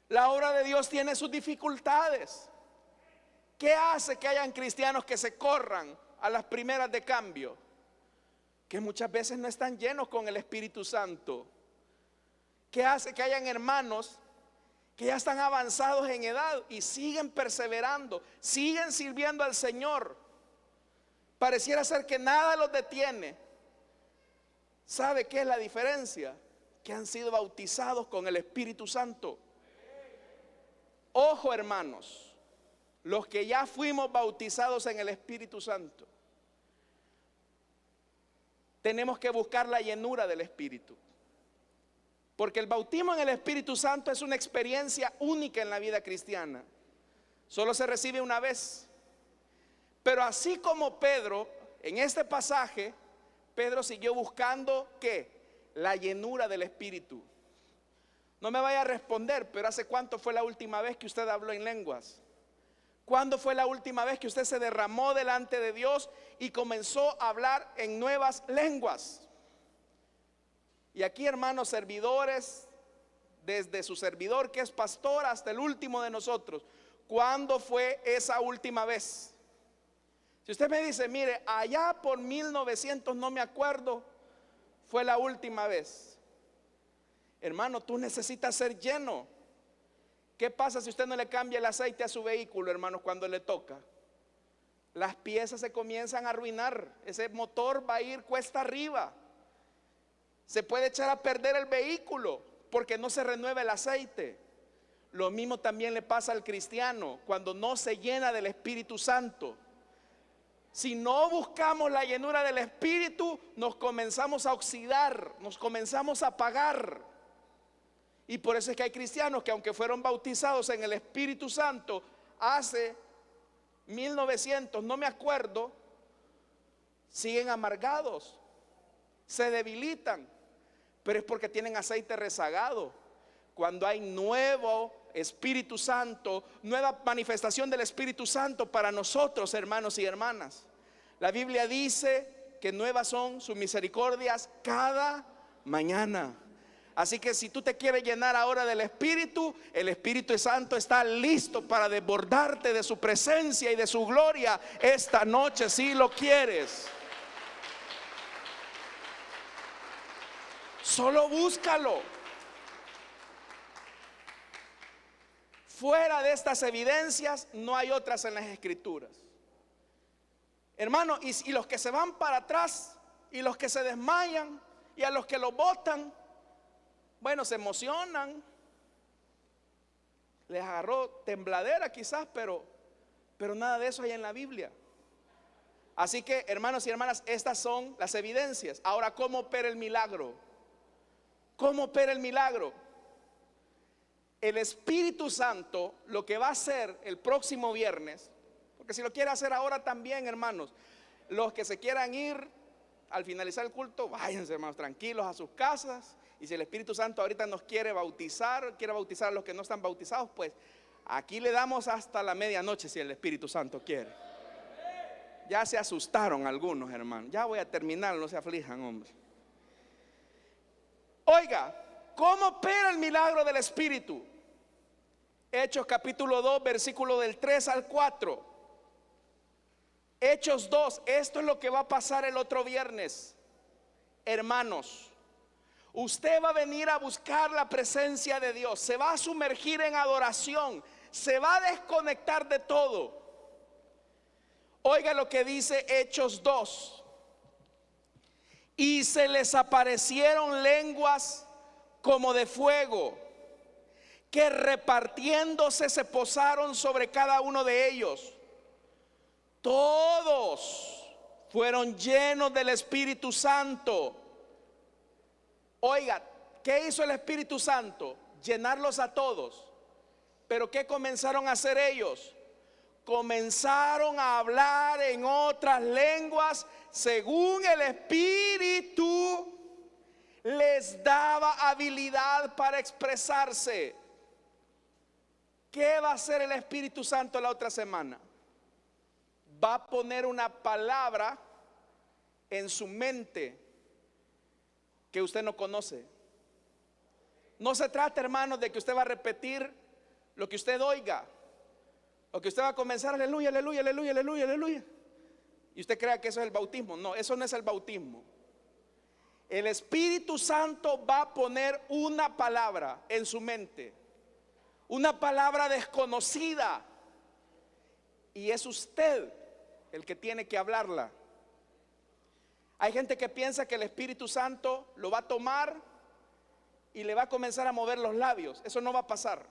S1: La obra de Dios tiene sus dificultades. ¿Qué hace que hayan cristianos que se corran a las primeras de cambio? Que muchas veces no están llenos con el Espíritu Santo. ¿Qué hace que hayan hermanos que ya están avanzados en edad y siguen perseverando, siguen sirviendo al Señor? Pareciera ser que nada los detiene. ¿Sabe qué es la diferencia? Que han sido bautizados con el Espíritu Santo. Ojo, hermanos, los que ya fuimos bautizados en el Espíritu Santo, tenemos que buscar la llenura del Espíritu. Porque el bautismo en el Espíritu Santo es una experiencia única en la vida cristiana. Solo se recibe una vez. Pero así como Pedro, en este pasaje, Pedro siguió buscando ¿qué? la llenura del Espíritu. No me vaya a responder, pero ¿hace cuánto fue la última vez que usted habló en lenguas? ¿Cuándo fue la última vez que usted se derramó delante de Dios y comenzó a hablar en nuevas lenguas? Y aquí, hermanos servidores, desde su servidor que es pastor hasta el último de nosotros, ¿cuándo fue esa última vez? Si usted me dice, mire, allá por 1900 no me acuerdo, fue la última vez. Hermano, tú necesitas ser lleno. ¿Qué pasa si usted no le cambia el aceite a su vehículo, hermanos, cuando le toca? Las piezas se comienzan a arruinar. Ese motor va a ir cuesta arriba. Se puede echar a perder el vehículo porque no se renueva el aceite. Lo mismo también le pasa al cristiano cuando no se llena del Espíritu Santo. Si no buscamos la llenura del Espíritu, nos comenzamos a oxidar, nos comenzamos a apagar. Y por eso es que hay cristianos que, aunque fueron bautizados en el Espíritu Santo hace 1900, no me acuerdo, siguen amargados, se debilitan, pero es porque tienen aceite rezagado. Cuando hay nuevo Espíritu Santo, nueva manifestación del Espíritu Santo para nosotros, hermanos y hermanas, la Biblia dice que nuevas son sus misericordias cada mañana. Así que si tú te quieres llenar ahora del Espíritu, el Espíritu Santo está listo para desbordarte de su presencia y de su gloria esta noche, si lo quieres. Solo búscalo. Fuera de estas evidencias no hay otras en las Escrituras. Hermano, y los que se van para atrás y los que se desmayan y a los que los botan, bueno, se emocionan, les agarró tembladera quizás, pero nada de eso hay en la Biblia. Así que, hermanos y hermanas, estas son las evidencias. Ahora, ¿cómo opera el milagro? ¿Cómo opera el milagro? El Espíritu Santo lo que va a hacer el próximo viernes, porque si lo quiere hacer ahora también, hermanos, los que se quieran ir al finalizar el culto, váyanse, hermanos, tranquilos a sus casas. Y si el Espíritu Santo ahorita nos quiere bautizar a los que no están bautizados, pues aquí le damos hasta la medianoche si el Espíritu Santo quiere. Ya se asustaron algunos, hermanos. Ya voy a terminar, no se aflijan, hombre. Oiga, ¿cómo opera el milagro del Espíritu? Hechos capítulo 2, versículo del 3 al 4. Hechos 2, esto es lo que va a pasar el otro viernes. Hermanos, usted va a venir a buscar la presencia de Dios, se va a sumergir en adoración, se va a desconectar de todo. Oiga lo que dice Hechos 2. Y se les aparecieron lenguas como de fuego, que repartiéndose se posaron sobre cada uno de ellos. Todos fueron llenos del Espíritu Santo. Oiga, ¿qué hizo el Espíritu Santo? Llenarlos a todos. Pero ¿qué comenzaron a hacer ellos? Comenzaron a hablar en otras lenguas según el Espíritu les daba habilidad para expresarse. ¿Qué va a hacer el Espíritu Santo la otra semana? Va a poner una palabra en su mente que usted no conoce. No se trata, hermanos, de que usted va a repetir lo que usted oiga, o que usted va a comenzar aleluya, aleluya, aleluya, aleluya, aleluya, y usted crea que eso es el bautismo. No, eso no es el bautismo. El Espíritu Santo va a poner una palabra en su mente, una palabra desconocida, y es usted el que tiene que hablarla. Hay gente que piensa que el Espíritu Santo lo va a tomar y le va a comenzar a mover los labios. Eso no va a pasar.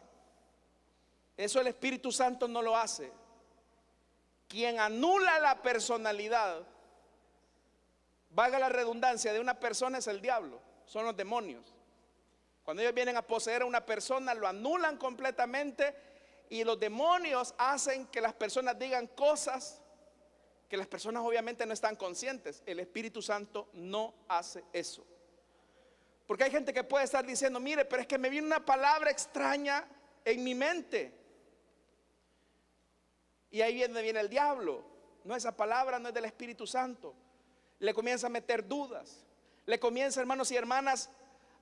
S1: Eso el Espíritu Santo no lo hace. Quien anula la personalidad, valga la redundancia, de una persona es el diablo, son los demonios. Cuando ellos vienen a poseer a una persona, lo anulan completamente, y los demonios hacen que las personas digan cosas que las personas obviamente no están conscientes. El Espíritu Santo no hace eso. Porque hay gente que puede estar diciendo, mire, pero es que me viene una palabra extraña en mi mente. Y ahí viene el diablo. No, esa palabra no es del Espíritu Santo. Le comienza a meter dudas. Le comienza, hermanos y hermanas,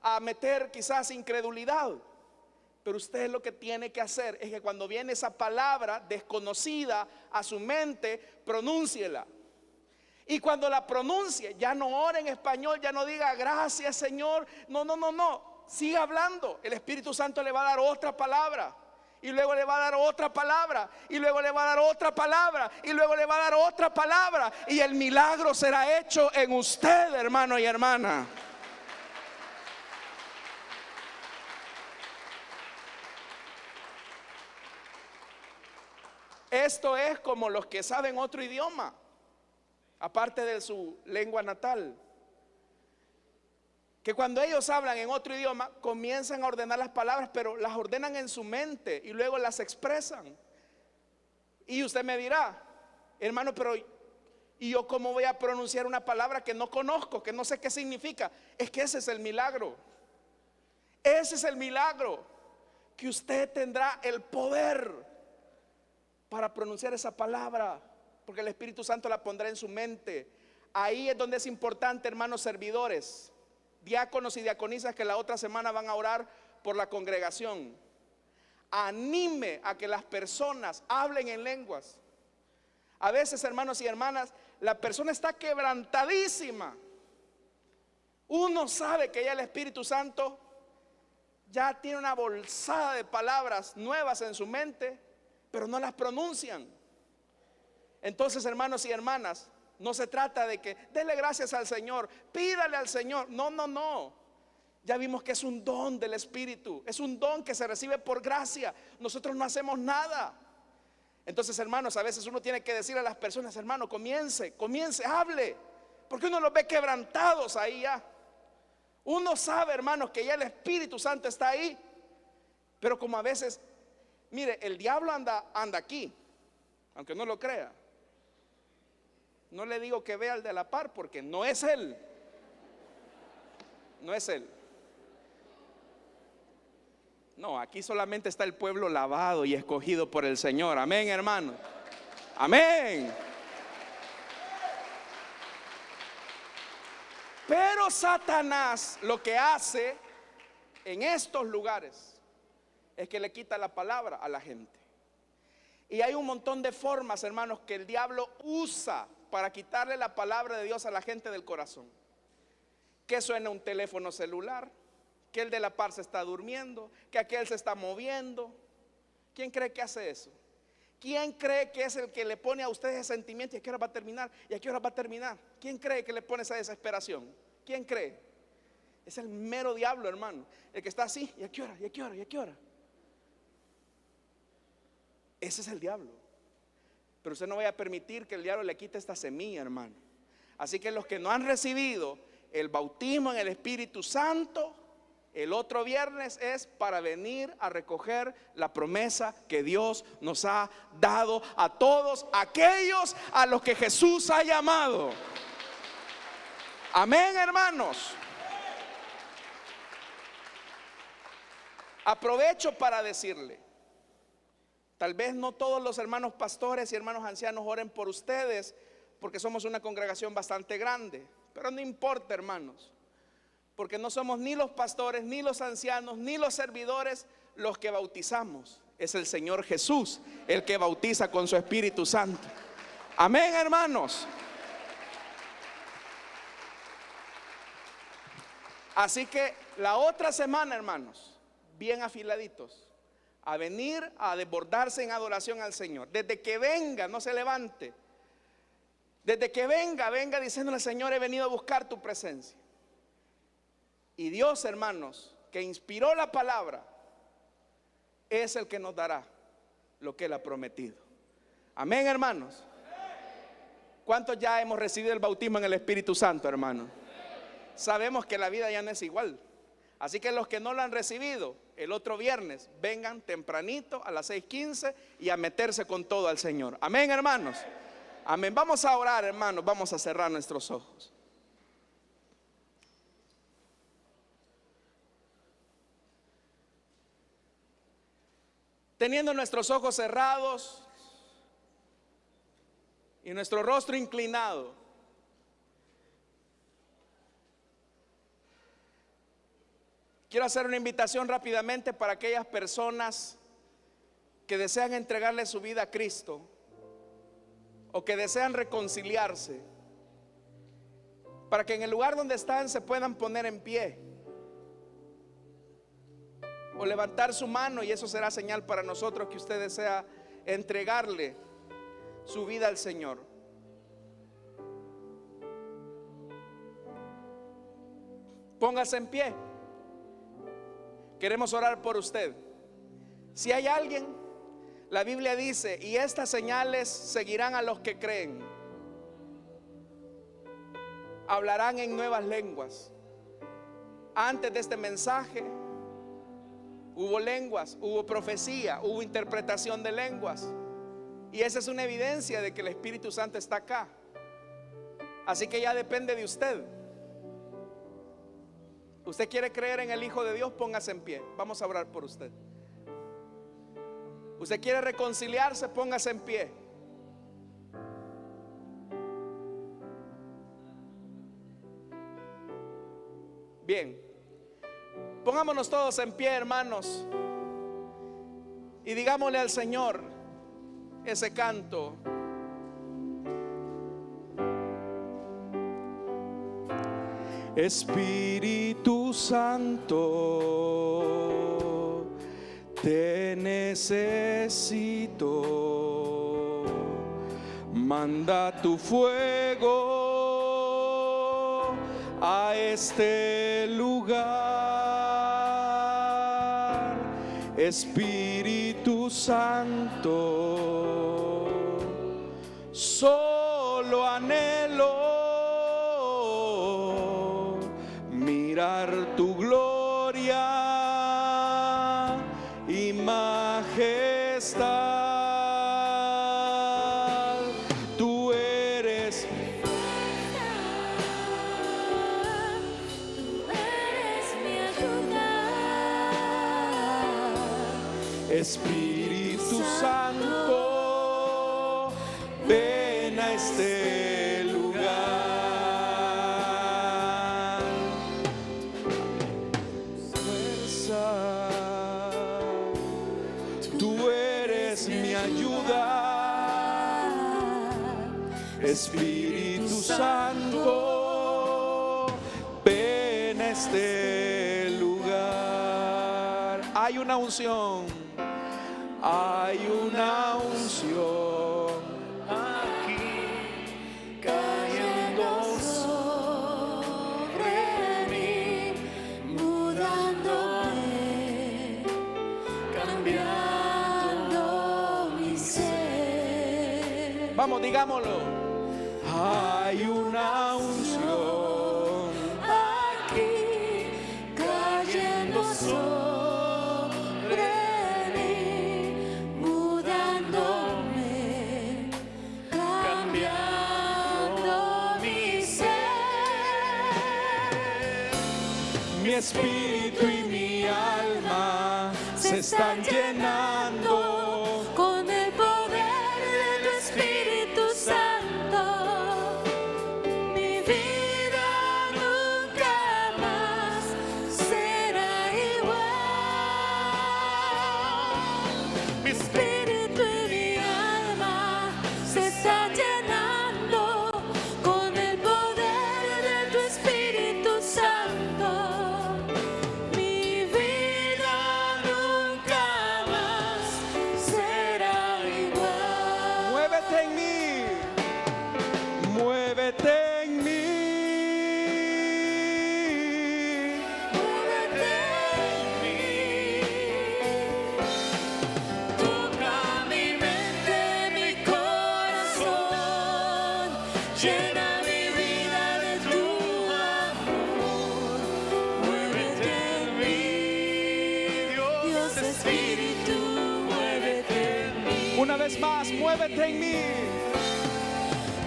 S1: a meter quizás incredulidad. Pero usted lo que tiene que hacer es que cuando viene esa palabra desconocida a su mente, pronúnciela. Y cuando la pronuncie, ya no ore en español, ya no diga gracias Señor. No. Siga hablando. El Espíritu Santo le va a dar otra palabra. Y luego le va a dar otra palabra. Y luego le va a dar otra palabra. Y luego le va a dar otra palabra. Y el milagro será hecho en usted, hermano y hermana. Esto es como los que saben otro idioma, aparte de su lengua natal, que cuando ellos hablan en otro idioma comienzan a ordenar las palabras, pero las ordenan en su mente y luego las expresan. Y usted me dirá, hermano, pero ¿y yo cómo voy a pronunciar una palabra que no conozco, que no sé qué significa? Es que ese es el milagro. Ese es el milagro, que usted tendrá el poder para pronunciar esa palabra, porque el Espíritu Santo la pondrá en su mente. Ahí es donde es importante, hermanos servidores, diáconos y diaconisas, que la otra semana van a orar por la congregación. Anime a que las personas hablen en lenguas. A veces, hermanos y hermanas, la persona está quebrantadísima. Uno sabe que ya el Espíritu Santo ya tiene una bolsada de palabras nuevas en su mente, pero no las pronuncian. Entonces, hermanos y hermanas, no se trata de que dele gracias al Señor, pídale al Señor. No. Ya vimos que es un don del Espíritu, es un don que se recibe por gracia. Nosotros no hacemos nada. Entonces, hermanos, a veces uno tiene que decir a las personas, hermano, comience, hable, porque uno los ve quebrantados ahí ya. Uno sabe, hermanos, que ya el Espíritu Santo está ahí, pero como a veces, mire, el diablo anda aquí, aunque no lo crea. No le digo que vea al de la par, porque no es él. No es él. No, aquí solamente está el pueblo lavado y escogido por el Señor. Amén, hermano. Amén. Pero Satanás lo que hace en estos lugares es que le quita la palabra a la gente. Y hay un montón de formas, hermanos, que el diablo usa para quitarle la palabra de Dios a la gente del corazón. Que suena un teléfono celular, que el de la par se está durmiendo, que aquel se está moviendo. ¿Quién cree que hace eso? ¿Quién cree que es el que le pone a usted ese sentimiento? ¿Y a qué hora va a terminar? ¿Y a qué hora va a terminar? ¿Quién cree que le pone esa desesperación? ¿Quién cree? Es el mero diablo, hermano. El que está así, ¿y a qué hora? ¿Y a qué hora? ¿Y a qué hora? Ese es el diablo. Pero usted no vaya a permitir que el diablo le quite esta semilla, hermano. Así que los que no han recibido el bautismo en el Espíritu Santo, el otro viernes es para venir a recoger la promesa que Dios nos ha dado a todos aquellos a los que Jesús ha llamado. Amén, hermanos. Aprovecho para decirle, tal vez no todos los hermanos pastores y hermanos ancianos oren por ustedes, porque somos una congregación bastante grande, pero no importa, hermanos, porque no somos ni los pastores, ni los ancianos, ni los servidores los que bautizamos. Es el Señor Jesús el que bautiza con su Espíritu Santo. Amén, hermanos. Así que la otra semana, hermanos, bien afiladitos, a venir a desbordarse en adoración al Señor. Desde que venga, no se levante. Desde que venga diciéndole: Señor, he venido a buscar tu presencia. Y Dios, hermanos, que inspiró la palabra, es el que nos dará lo que Él ha prometido. Amén, hermanos. ¿Cuántos ya hemos recibido el bautismo en el Espíritu Santo, hermanos? Sabemos que la vida ya no es igual. Así que los que no lo han recibido, el otro viernes vengan tempranito a las 6:15 y a meterse con todo al Señor. Amén, hermanos. Amén. Vamos a orar, hermanos. Vamos a cerrar nuestros ojos. teniendo nuestros ojos cerrados y nuestro rostro inclinado, quiero hacer una invitación rápidamente para aquellas personas que desean entregarle su vida a Cristo o que desean reconciliarse, para que en el lugar donde están se puedan poner en pie o levantar su mano, y eso será señal para nosotros que usted desea entregarle su vida al Señor. Póngase en pie. Queremos orar por usted. Si hay alguien, la Biblia dice: y estas señales seguirán a los que creen. Hablarán en nuevas lenguas. Antes de este mensaje hubo lenguas, hubo profecía, hubo interpretación de lenguas, y esa es una evidencia de que el Espíritu Santo está acá. Así que ya depende de usted. Usted quiere creer en el Hijo de Dios, póngase en pie. Vamos a orar por usted. Usted quiere reconciliarse, póngase en pie. Bien, pongámonos todos en pie, hermanos, y digámosle al Señor ese canto. Espíritu Santo, te necesito. Manda tu fuego a este lugar. Espíritu Santo, solo anhelo mirar tu gloria y majestad. Tú eres
S2: mi ayuda.
S1: Espíritu Santo, ven a este lugar. Fuerza, tú eres mi ayuda. Espíritu Santo, ven a este lugar. Hay una unción. Hay una unción aquí cayendo
S2: sobre mí, mudándome, cambiando mi ser.
S1: Vamos, digámoslo. Hay una unción
S2: Aquí cayendo sobre mí, mudándome, cambiando mi ser.
S1: mi espíritu y mi alma se están llenando
S2: con el poder de tu Espíritu Santo. Mi vida nunca más será igual. Mi espíritu y mi alma se están llenando con el poder de tu Espíritu Santo. Mi vida nunca más será igual.
S1: Muévete en mí, muévete en mí.
S2: Muévete en mí. Toca mi mente, mi corazón. Llena mi vida de tu amor. Muévete en mí, Dios Espíritu, muévete en mí.
S1: Una vez más, muévete en mí.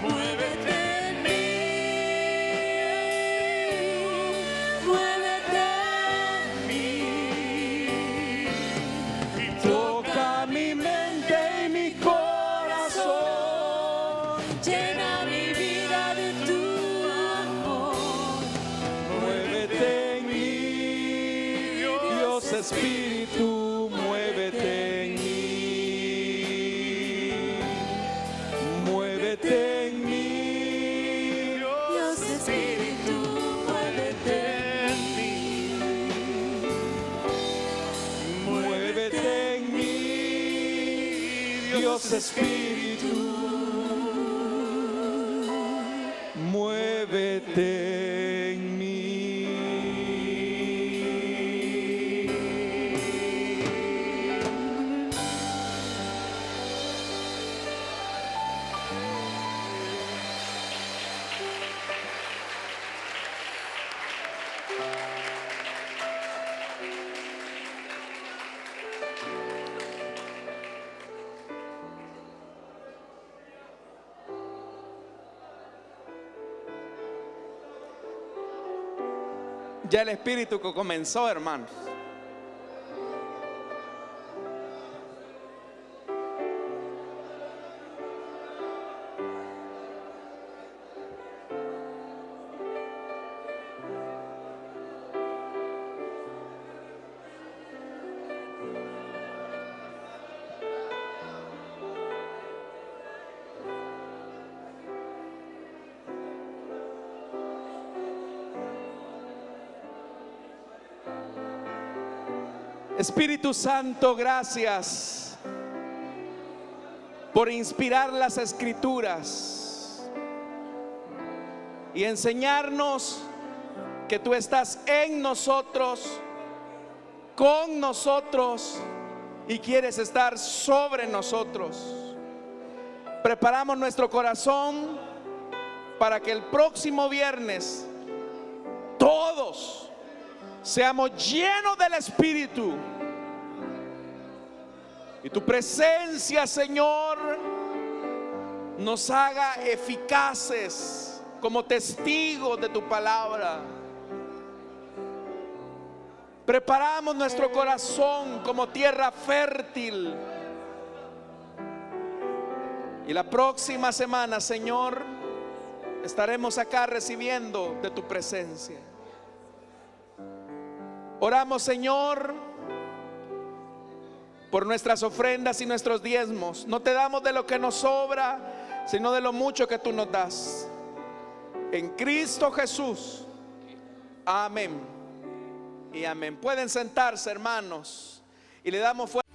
S2: Muévete en mí, muévete en mí.
S1: Toca
S2: llena mi vida de tu amor.
S1: Muévete en mí, Dios Espíritu, muévete en mí. Muévete en mí,
S2: Dios Espíritu, muévete en mí.
S1: muévete en mí, Dios Espíritu, muévete en mí. Ya el Espíritu comenzó, hermanos. Espíritu Santo, gracias por inspirar las Escrituras y enseñarnos que tú estás en nosotros, con nosotros y quieres estar sobre nosotros. Preparamos nuestro corazón para que el próximo viernes todos seamos llenos del Espíritu y tu presencia, Señor, nos haga eficaces como testigos de tu palabra. Preparamos nuestro corazón como tierra fértil y la próxima semana, Señor, estaremos acá recibiendo de tu presencia. Oramos, Señor, por nuestras ofrendas y nuestros diezmos. No te damos de lo que nos sobra, sino de lo mucho que tú nos das. En Cristo Jesús. Amén y amén. Pueden sentarse, hermanos, y le damos fuerza.